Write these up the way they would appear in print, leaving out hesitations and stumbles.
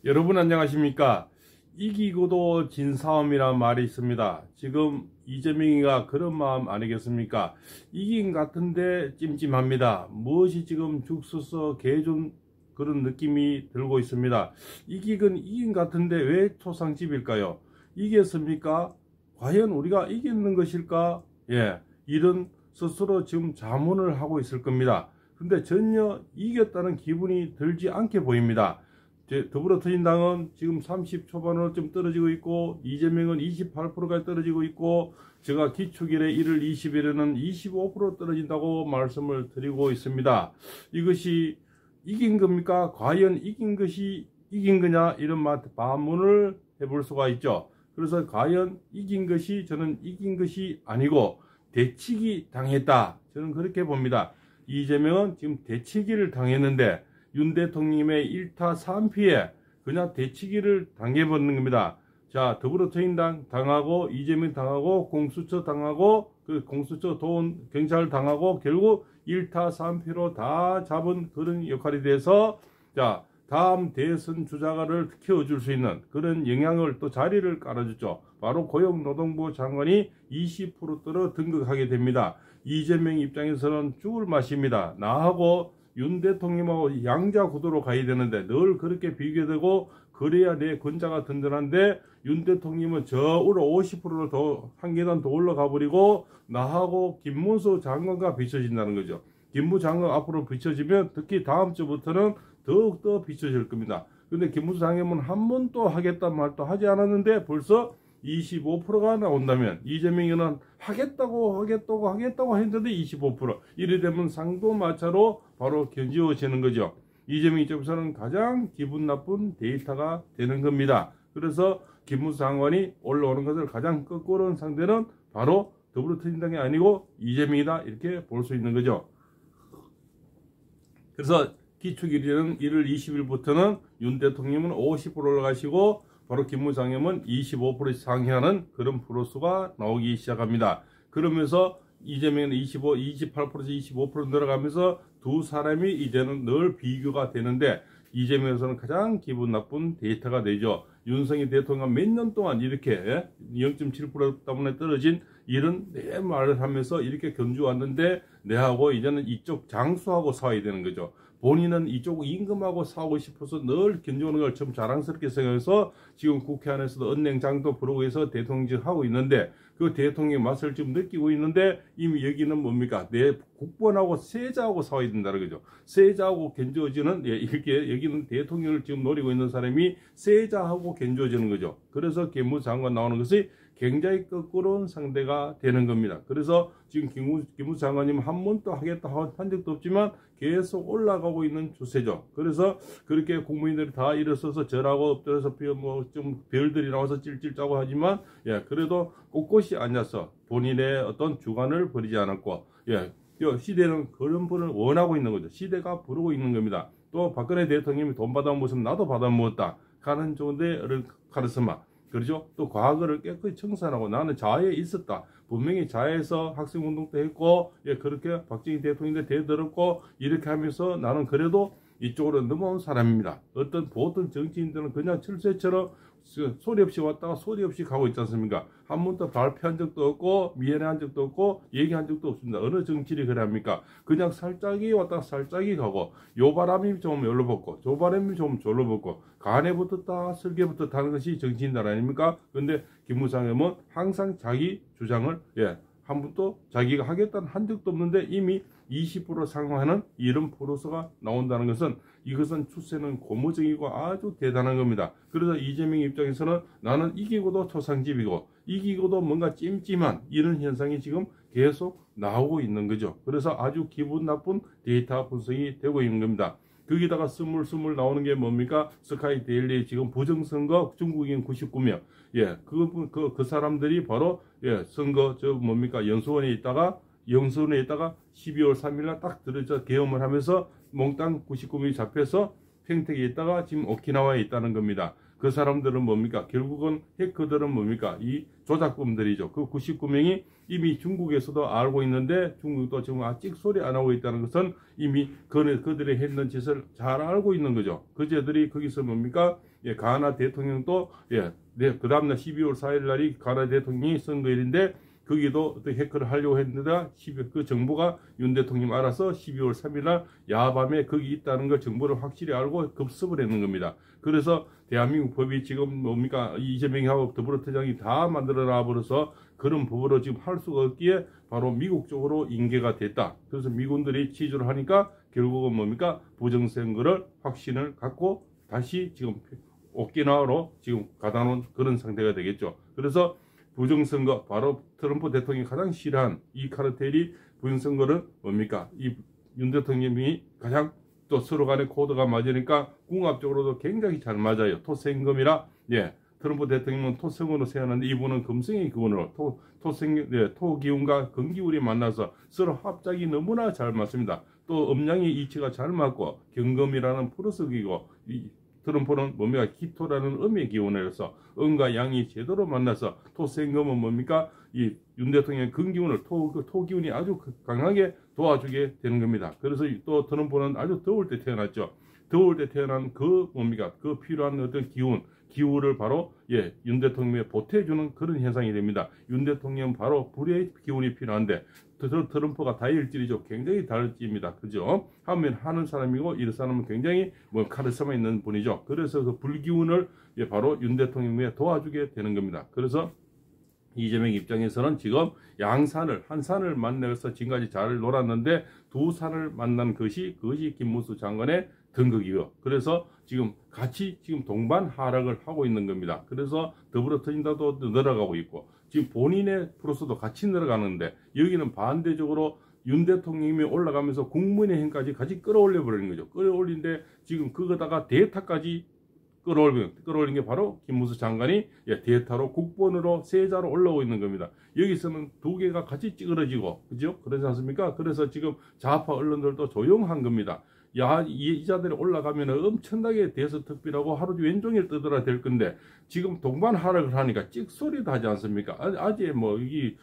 여러분 안녕하십니까? 이기고도 진 싸움이란 말이 있습니다. 지금 이재명이가 그런 마음 아니겠습니까? 이긴 같은데 찜찜합니다. 무엇이 지금 죽 서서 개준 그런 느낌이 들고 있습니다. 이긴 같은데 왜 초상집일까요? 이겼습니까? 과연 우리가 이기는 것일까? 이런 스스로 지금 자문을 하고 있을 겁니다. 근데 전혀 이겼다는 기분이 들지 않게 보입니다. 더불어민주당은 지금 30 초반으로 좀 떨어지고 있고, 이재명은 28%까지 떨어지고 있고, 제가 기축일에 1월 20일에는 25% 떨어진다고 말씀을 드리고 있습니다. 이것이 이긴 겁니까? 과연 이긴 것이 이긴 거냐? 이런 반문을 해볼 수가 있죠. 그래서 과연 이긴 것이 저는 이긴 것이 아니고 대치기 당했다. 저는 그렇게 봅니다. 이재명은 지금 대치기를 당했는데 윤 대통령의 1타 3피에 그냥 대치기를 당해버리는 겁니다. 자, 더불어민주당 당하고 이재명 당하고 공수처 당하고 그 공수처 도원 경찰 당하고 결국 1타 3피로 다 잡은 그런 역할이 돼서 자, 다음 대선 주자를 키워줄 수 있는 그런 영향을 또 자리를 깔아줬죠. 바로 고용노동부 장관이 20%대로 등극하게 됩니다. 이재명 입장에서는 죽을 맛입니다. 나하고 윤 대통령하고 양자 구도로 가야 되는데 늘 그렇게 비교되고 그래야 내 권자가 든든한데 윤 대통령은 저으로 50%를 더 한 계단 더 올라가 버리고 나하고 김문수 장관과 비춰진다는 거죠. 김문수 장관 앞으로 비춰지면 특히 다음 주부터는 더욱더 비춰질 겁니다. 근데 김문수 장관은 한 번도 하겠다는 말도 하지 않았는데 벌써 25%가 나온다면 이재명이는 하겠다고 했는데 25% 이래 되면 상도마차로 바로 견지워지는 거죠. 이재명 입장에서는 가장 기분 나쁜 데이터가 되는 겁니다. 그래서 김문수 장관이 올라오는 것을 가장 끄끄러운 상대는 바로 더불어민주당이 아니고 이재명이다 이렇게 볼 수 있는 거죠. 그래서 기축일은 1월 20일부터는 윤 대통령은 50% 올라가시고 바로 김문수 장관은 25% 상회하는 그런 프로수가 나오기 시작합니다. 그러면서 이재명은 28%에서 25% 늘어가면서 두 사람이 이제는 늘 비교가 되는데 이재명에서는 가장 기분 나쁜 데이터가 되죠. 윤석열 대통령 몇 년 동안 이렇게 0.7% 때문에 떨어진 이런 내 말을 하면서 이렇게 견주왔는데 내하고 이제는 이쪽 장수하고 싸워야 되는 거죠. 본인은 이쪽 임금하고 싸우고 싶어서 늘 견주는 걸 좀 자랑스럽게 생각해서 지금 국회 안에서도 언냉장도 부르고 해서 대통령 하고 있는데 그 대통령의 맛을 좀 느끼고 있는데 이미 여기는 뭡니까? 내 국본하고 세자하고 싸워야 된다는 거죠. 세자하고 견주어지는 이렇게 여기는 대통령을 지금 노리고 있는 사람이 세자하고 견주어지는 거죠. 그래서 김문수 장관 나오는 것이 굉장히 거꾸로운 상대가 되는 겁니다. 그래서 지금 김문수 장관님 한 번도 하겠다 한 적도 없지만 계속 올라가고 있는 추세죠. 그래서 그렇게 국민들이 다 일어서서 절하고 엎드려서 좀 별들이 나와서 찔찔 짜고 하지만 그래도 꼿꼿이 앉아서 본인의 어떤 주관을 버리지 않았고 시대는 그런 분을 원하고 있는 거죠. 시대가 부르고 있는 겁니다. 또 박근혜 대통령이 돈 받아먹었으면 나도 받아먹었다. 가는 좋은데를 가르스마. 그렇죠? 또 과거를 깨끗이 청산하고 나는 자해에 있었다. 분명히 자해에서 학생운동도 했고 그렇게 박정희 대통령도 대들었고 이렇게 하면서 나는 그래도 이쪽으로 넘어온 사람입니다. 어떤 보통 정치인들은 그냥 철새처럼 소리 없이 왔다가 소리 없이 가고 있지 않습니까? 한 번도 발표한 적도 없고 미안해한 적도 없고 얘기한 적도 없습니다. 어느 정치인이 그래 합니까? 그냥 살짝이 왔다가 살짝이 가고 요 바람이 좀 여기로 붙고 저 바람이 좀 저로 붙고 간에 붙었다 설계부터 타는 것이 정치인들 아닙니까? 근데 김문수 장관은 항상 자기 주장을 한 번도 자기가 하겠다는 한 적도 없는데 이미 20% 상황하는 이런 프로서가 나온다는 것은 이것은 추세는 고무적이고 아주 대단한 겁니다. 그래서 이재명 입장에서는 나는 이기고도 초상집이고 이기고도 뭔가 찜찜한 이런 현상이 지금 계속 나오고 있는 거죠. 그래서 아주 기분 나쁜 데이터 분석이 되고 있는 겁니다. 거기다가 스물 나오는 게 뭡니까? 스카이 데일리 지금 부정선거 중국인 99명. 그 사람들이 바로 선거 영수원에 있다가 12월 3일날 딱 들어져 계엄을 하면서 몽땅 99명이 잡혀서 평택에 있다가 지금 오키나와에 있다는 겁니다. 그 사람들은 뭡니까? 결국은 해커들은 뭡니까? 이 조작범들이죠. 그 99명이 이미 중국에서도 알고 있는데 중국도 지금 찍소리 안 하고 있다는 것은 이미 그들이 했는 짓을 잘 알고 있는 거죠. 그제들이 거기서 뭡니까? 예, 가나 대통령도 예, 네, 그 다음날 12월 4일 날이 가나 대통령이 선거일인데 거기도 어떤 해커를 하려고 했는데 그 정부가 윤 대통령 알아서 12월 3일 날 야밤에 거기 있다는 걸 정부를 확실히 알고 급습을 했는 겁니다. 그래서 대한민국 법이 지금 뭡니까 이재명하고 더불어민주당이 다 만들어놔 버려서 그런 법으로 지금 할 수가 없기에 바로 미국 쪽으로 인계가 됐다. 그래서 미군들이 취조를 하니까 결국은 뭡니까 부정선거를 확신을 갖고 다시 지금 오키나와로 지금 가다 놓은 그런 상태가 되겠죠. 그래서 부정선거 바로 트럼프 대통령이 가장 싫어한 이 카르텔이 부정선거는 뭡니까 이 윤 대통령이 가장 또 서로 간의 코드가 맞으니까 궁합적으로도 굉장히 잘 맞아요. 토생금이라 예 트럼프 대통령은 토성으로 세웠는데 이분은 금성의 기운으로 토기운과 금기운이 만나서 서로 합작이 너무나 잘 맞습니다. 또 음양의 이치가 잘 맞고 경금이라는 플러스기고 트럼프는 뭡니까 기토라는 음의 기운에서 음과 양이 제대로 만나서 토생금은 뭡니까 이 윤 대통령의 금기운을 토기운이 아주 강하게 도와주게 되는 겁니다. 그래서 또 트럼프는 아주 더울 때 태어났죠. 더울 때 태어난 그 뭡니까 그 필요한 어떤 기운을 바로 예, 윤 대통령에 보태주는 그런 현상이 됩니다. 윤 대통령 바로 불의 기운이 필요한데 트럼프가 다혈질이죠. 굉장히 다혈질입니다. 그죠? 하면 하는 사람이고 이 사람은 굉장히 뭐 카리스마 있는 분이죠. 그래서 그 불기운을 예, 바로 윤 대통령에 도와주게 되는 겁니다. 그래서 이재명 입장에서는 지금 양산을 한 산을 만나서 지금까지 잘 놀았는데 두 산을 만난 것이 김문수 장관의 등극이요. 그래서 지금 같이 지금 동반 하락을 하고 있는 겁니다. 그래서 더불어민주당도 늘어가고 있고 지금 본인의 프로스도 같이 늘어가는데 여기는 반대적으로 윤 대통령이 올라가면서 국민의힘까지 같이 끌어올려 버리는 거죠. 끌어올린데 지금 그거다가 대타까지 끌어올린 게 바로 김문수 장관이 대타로 국본으로 세자로 올라오고 있는 겁니다. 여기서는 두 개가 같이 찌그러지고 그죠? 그러지 않습니까? 그래서 지금 좌파 언론들도 조용한 겁니다. 야, 이 자들이 올라가면 엄청나게 대서특필하고 하루 왼종일 떠들어야 될 건데 지금 동반 하락을 하니까 찍소리도 하지 않습니까? 아직 뭐 이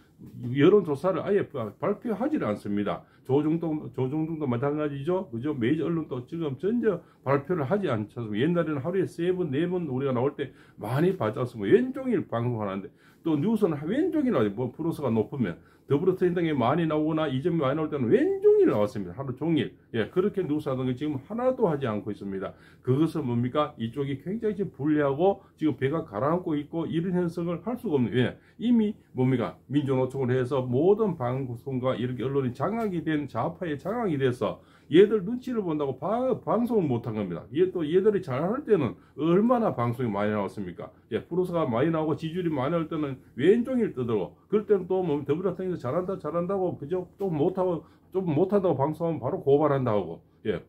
여론조사를 아예 발표하지를 않습니다. 조중동도 마찬가지죠. 그죠? 메이저 언론도 지금 전혀 발표를 하지 않죠. 옛날에는 하루에 3번, 4번 우리가 나올 때 많이 봤지 않습니까? 왼종일 방송하는데 또 뉴스는 왼종일 나와요. 뭐 프로스가 높으면. 더불어민주당이 많이 나오거나 이재명이 많이 나올 때는 왼종일 나왔습니다. 하루 종일. 예, 그렇게 뉴스하던 게 지금 하나도 하지 않고 있습니다. 그것은 뭡니까? 이쪽이 굉장히 지금 불리하고 지금 배가 가라앉고 있고 이런 현상을 할 수가 없는. 왜? 이미 뭡니까? 민주노총을 해서 모든 방송과 이렇게 언론이 장악이 된 좌파에 장악이 돼서 얘들 눈치를 본다고 방송을 못한 겁니다. 얘들이 잘할 때는 얼마나 방송이 많이 나왔습니까? 예, 프로스가 많이 나오고 지지율이 많이 나올 때는 왼종일 뜨더라고. 그럴 때는 또 뭐 더불어민주당에서 잘한다고 그죠? 또 못하고 좀 못한다고 방송하면 바로 고발한다고. 예,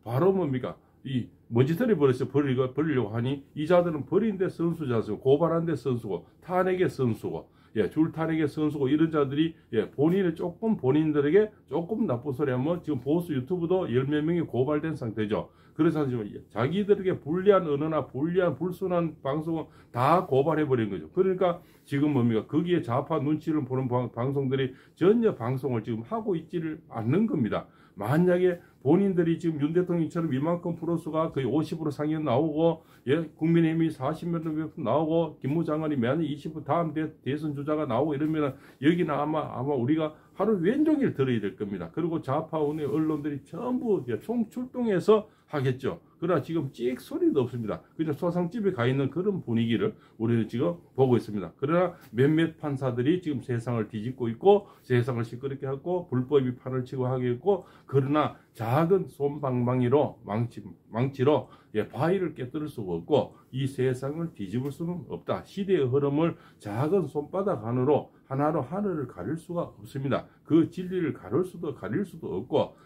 바로 뭡니까? 이 먼지털이 버리려고 하니 이 자들은 버린데 선수자고 고발한데 선수고 탄핵의 선수고 예, 줄탄핵의 선수고 이런 자들이 예, 본인들에게 조금 나쁜 소리 하면 지금 보수 유튜브도 10몇 명이 고발된 상태죠. 그래서 지금 자기들에게 불리한 언어나 불순한 방송은 다 고발해버린 거죠. 그러니까 지금 뭡니까? 거기에 좌파 눈치를 보는 방송들이 전혀 방송을 지금 하고 있지를 않는 겁니다. 만약에 본인들이 지금 윤 대통령처럼 이만큼 프로수가 거의 50% 상위 나오고 예, 국민의힘이 40몇 명 나오고 김무 장관이 매년 20% 다음 대선 주자가 나오고 이러면 여기는 아마 우리가 하루 왼종일 들어야 될 겁니다. 그리고 좌파 운의 언론들이 전부 총출동해서 하겠죠. 그러나 지금 찍 소리도 없습니다. 그냥 소상집에 가 있는 그런 분위기를 우리는 지금 보고 있습니다. 그러나 몇몇 판사들이 지금 세상을 뒤집고 있고 세상을 시끄럽게 하고 불법이 판을 치고 하겠고 그러나 작은 솜방망이로 망치로 바위를 깨뜨릴 수가 없고 이 세상을 뒤집을 수는 없다. 시대의 흐름을 작은 손바닥 하나로 하늘을 가릴 수가 없습니다. 그 진리를 가릴 수도 없고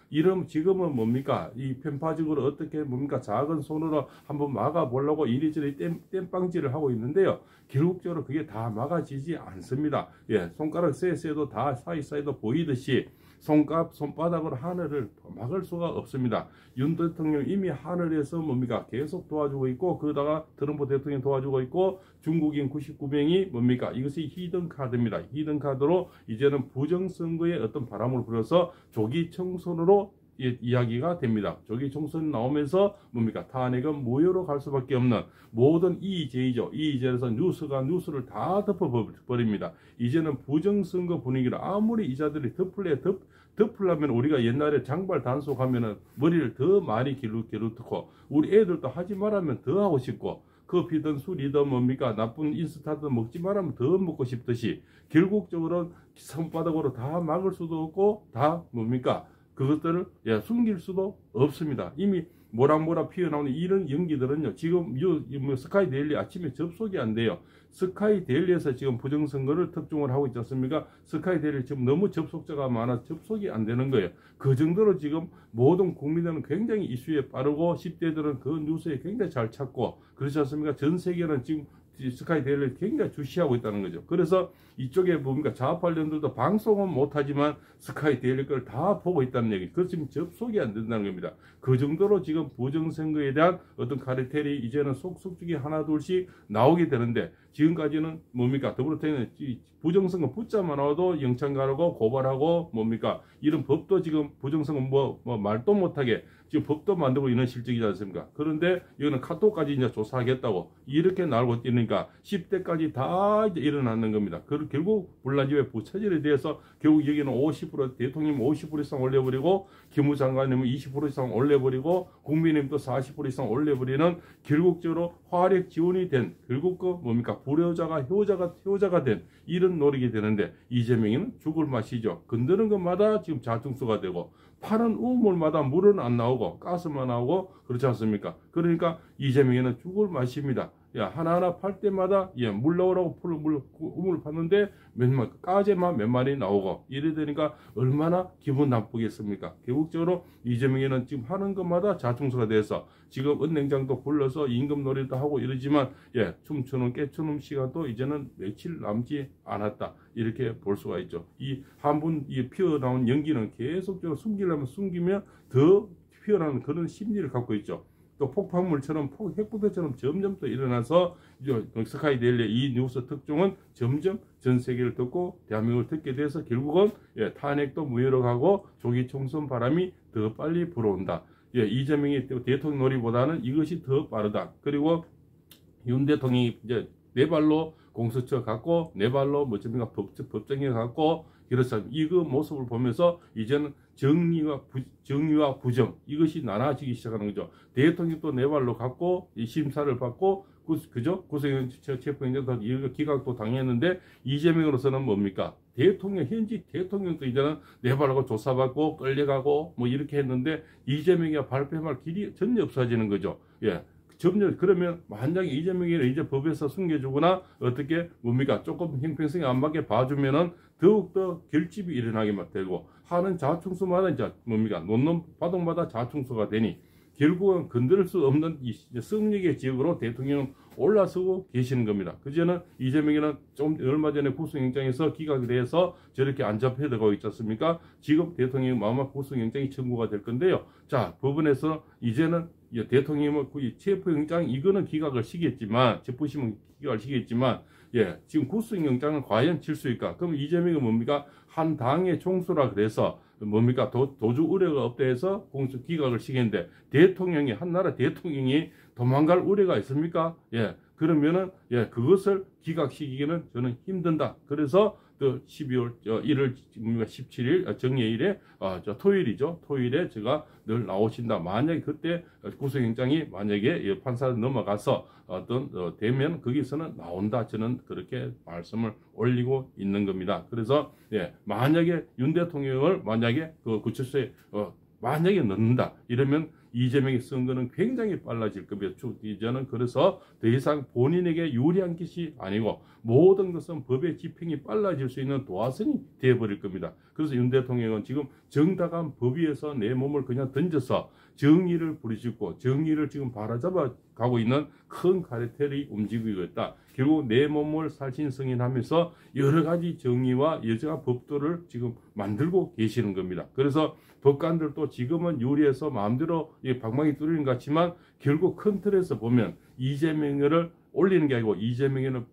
지금은 뭡니까? 이 편파적으로 어떻게 뭡니까? 작은 손으로 한번 막아보려고 이리저리 땜빵질을 하고 있는데요. 결국적으로 그게 다 막아지지 않습니다. 예, 손가락 쇠도 다 사이사이도 보이듯이 손바닥으로 하늘을 막을 수가 없습니다. 윤 대통령 이미 하늘에서 뭡니까? 계속 도와주고 있고, 그러다가 트럼프 대통령 도와주고 있고, 중국인 99명이 뭡니까? 이것이 히든카드입니다. 히든카드로 이제는 부정선거에 어떤 바람을 불어서 조기 청선으로 이야기가 됩니다. 조기 총선 나오면서 뭡니까? 탄핵은 무효로 갈 수밖에 없는 모든 이의제이죠. 이의제에서 뉴스가 뉴스를 다 덮어버립니다. 이제는 부정선거 분위기를 아무리 이자들이 덮으려면 우리가 옛날에 장발 단속하면은 머리를 더 많이 기르고 우리 애들도 하지 말라면 더 하고 싶고 커피든 술이든 뭡니까 나쁜 인스타든 먹지 말라면 더 먹고 싶듯이 결국적으로 손바닥으로 다 막을 수도 없고 다 뭡니까 그것들을 숨길 수도 없습니다. 이미 모락모락 피어나오는 이런 연기들은요 지금 스카이 데일리 아침에 접속이 안 돼요. 스카이 데일리에서 지금 부정선거를 특종을 하고 있지 않습니까? 스카이 데일리 지금 너무 접속자가 많아 접속이 안 되는 거예요. 그 정도로 지금 모든 국민들은 굉장히 이슈에 빠르고 10대들은 그 뉴스에 굉장히 잘 찾고 그렇지 않습니까? 전 세계는 지금 스카이 데일리를 굉장히 주시하고 있다는 거죠. 그래서 이쪽에 뭡니까 좌파련들도 방송은 못하지만 스카이 데일리 걸 다 보고 있다는 얘기. 그래서 지금 접속이 안 된다는 겁니다. 그 정도로 지금 부정선거에 대한 어떤 카르텔이 이제는 속속들이 하나 둘씩 나오게 되는데 지금까지는 뭡니까 더불어민주당은 부정선거 붙자만 나와도 영장 가르고 고발하고 뭡니까 이런 법도 지금 부정선거 뭐 말도 못하게 지금 법도 만들고 있는 실정이지 않습니까? 그런데 이거는 카톡까지 이제 조사하겠다고 이렇게 나오고 있으니까 10대까지 다 이제 일어나는 겁니다. 결국 불난집에 부처질에 대해서 결국 여기는 50% 대통령 50% 이상 올려버리고 기무장관님은 20% 이상 올려버리고 국민의힘도 40% 이상 올려버리는 결국적으로 화력 지원이 된 결국 그 뭡니까 불효자가 효자가 된 이런 노력이 되는데 이재명이는 죽을 맛이죠. 건드는 것마다 지금 자충수가 되고 파는 우물마다 물은 안 나오고 가스만 나오고 그렇지 않습니까? 그러니까 이재명이는 죽을 맛입니다. 하나하나 팔 때마다 물 나오라고 우물 팠는데 까제만 몇 마리 나오고 이래 되니까 얼마나 기분 나쁘겠습니까? 결국적으로 이재명이는 지금 하는 것마다 자충수가 돼서 지금 은행장도 불러서 임금 놀이도 하고 이러지만 춤추는 깨추는 시간도 이제는 며칠 남지 않았다 이렇게 볼 수가 있죠. 이 한 분 피어나온 연기는 계속적으로 숨기려면 숨기면 더 피어나는 그런 심리를 갖고 있죠. 또 폭발물처럼 핵부대처럼 점점 또 일어나서 스카이 데일리 이 뉴스 특종은 점점 전 세계를 듣고 대한민국을 듣게 돼서 결국은 탄핵도 무효로 가고 조기 총선 바람이 더 빨리 불어온다. 이재명이 대통령 놀이보다는 이것이 더 빠르다. 그리고 윤 대통령이 이제 네 발로 공수처 갖고 네 발로 뭐입니까 법정에 갖고 그렇습니다. 이 모습을 보면서 이제는 정의와 부정 이것이 나눠지기 시작하는 거죠. 대통령도 네 발로 갖고 심사를 받고 그죠? 구속영장도 이거 기각도 당했는데 이재명으로서는 뭡니까? 현지 대통령도 이제는 네 발로 조사받고 끌려가고 뭐 이렇게 했는데 이재명이 발뺌할 길이 전혀 없어지는 거죠. 그러면 만약에 이재명이 이제 법에서 숨겨주거나 어떻게 뭡니까 조금 형평성이 안 맞게 봐주면은 더욱더 결집이 일어나게 되고 하는 자충수마다 이제 뭡니까 놓는 바둑마다 자충수가 되니 결국은 건드릴 수 없는 이 성역의 지역으로 대통령은 올라서고 계시는 겁니다. 그전에는 이재명이는 좀 얼마 전에 구속영장에서 기각이 돼서 저렇게 안 잡혀들어가고 있지 않습니까? 지금 대통령이 마지막 구속영장이 청구가 될 건데요. 자, 법원에서 이제는 대통령은 체포영장 이거는 기각을 시켰지만 체포심은 기각을 시켰지만 지금 구속영장은 과연 칠 수 있을까? 그럼 이재명은 뭡니까? 한 당의 총수라 그래서 뭡니까 도주 우려가 없다 해서 공수 기각을 시켰는데 대통령이 한나라 대통령이 도망갈 우려가 있습니까? 그러면은 그것을 기각시키기는 저는 힘든다. 그래서 또 12월 1월 17일 정예일에 토요일이죠. 토요일에 제가 늘 나오신다. 만약에 그때 구속영장이 만약에 판사를 넘어가서 되면 거기서는 나온다. 저는 그렇게 말씀을 올리고 있는 겁니다. 그래서 만약에 윤 대통령을 만약에 그 구치소에 만약에 넣는다 이러면 이재명이 선거는 굉장히 빨라질 겁니다. 이제는 그래서 더 이상 본인에게 유리한 것이 아니고 모든 것은 법의 집행이 빨라질 수 있는 도화선이 되어버릴 겁니다. 그래서 윤 대통령은 지금 정당한 법 위에서 내 몸을 그냥 던져서 정의를 부르짖고 정의를 지금 바라잡아 가고 있는 큰 카르텔이 움직이고 있다. 결국 내 몸을 살신성인하면서 여러 가지 정의와 여러 법도를 지금 만들고 계시는 겁니다. 그래서 법관들도 지금은 유리해서 마음대로 방망이 뚫리는 것 같지만 결국 큰 틀에서 보면 이재명을 올리는 게 아니고 이재명을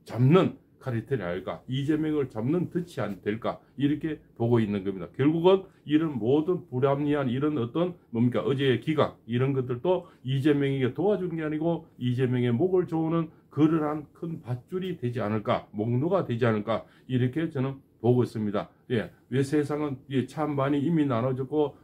잡는 카르텔이 할까? 이재명을 잡는 덫이 안 될까? 이렇게 보고 있는 겁니다. 결국은 이런 모든 불합리한 이런 어떤 뭡니까? 어제의 기각 이런 것들도 이재명에게 도와주는 게 아니고 이재명의 목을 조우는 그러한 큰 밧줄이 되지 않을까? 목로가 되지 않을까? 이렇게 저는 보고 있습니다. 예, 왜 세상은 찬반이 이미 나눠졌고,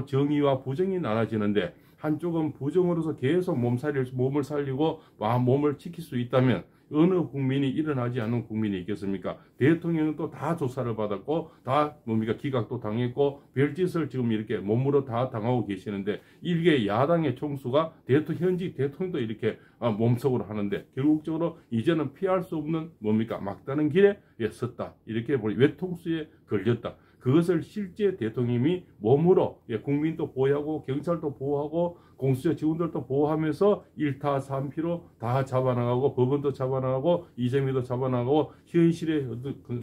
정의와 부정이 나눠지는데, 한쪽은 부정으로서 계속 몸을 살리고, 몸을 지킬 수 있다면, 어느 국민이 일어나지 않는 국민이 있겠습니까? 대통령은 또 다 조사를 받았고, 다 뭡니까? 기각도 당했고, 별짓을 지금 이렇게 몸으로 다 당하고 계시는데, 이게 야당의 총수가 현직 대통령도 이렇게 몸속으로 하는데, 결국적으로 이제는 피할 수 없는 뭡니까? 막다른 길에 섰다. 이렇게 보니 외통수에 걸렸다. 그것을 실제 대통령이 몸으로 국민도 보호하고 경찰도 보호하고 공수처 직원들도 보호하면서 1타 3피로 다 잡아나가고 법원도 잡아나가고 이재명도 잡아나가고 현실의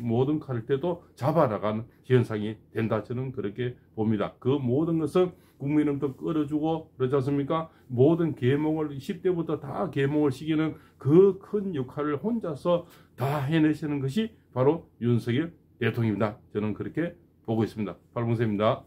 모든 카르텔도 잡아나가는 현상이 된다. 저는 그렇게 봅니다. 그 모든 것은 국민은도 끌어주고 그러지 않습니까? 모든 계몽을 10대부터 다 계몽을 시키는 그 큰 역할을 혼자서 다 해내시는 것이 바로 윤석열 대통령입니다. 저는 그렇게 보고 있습니다. 팔봉세입니다.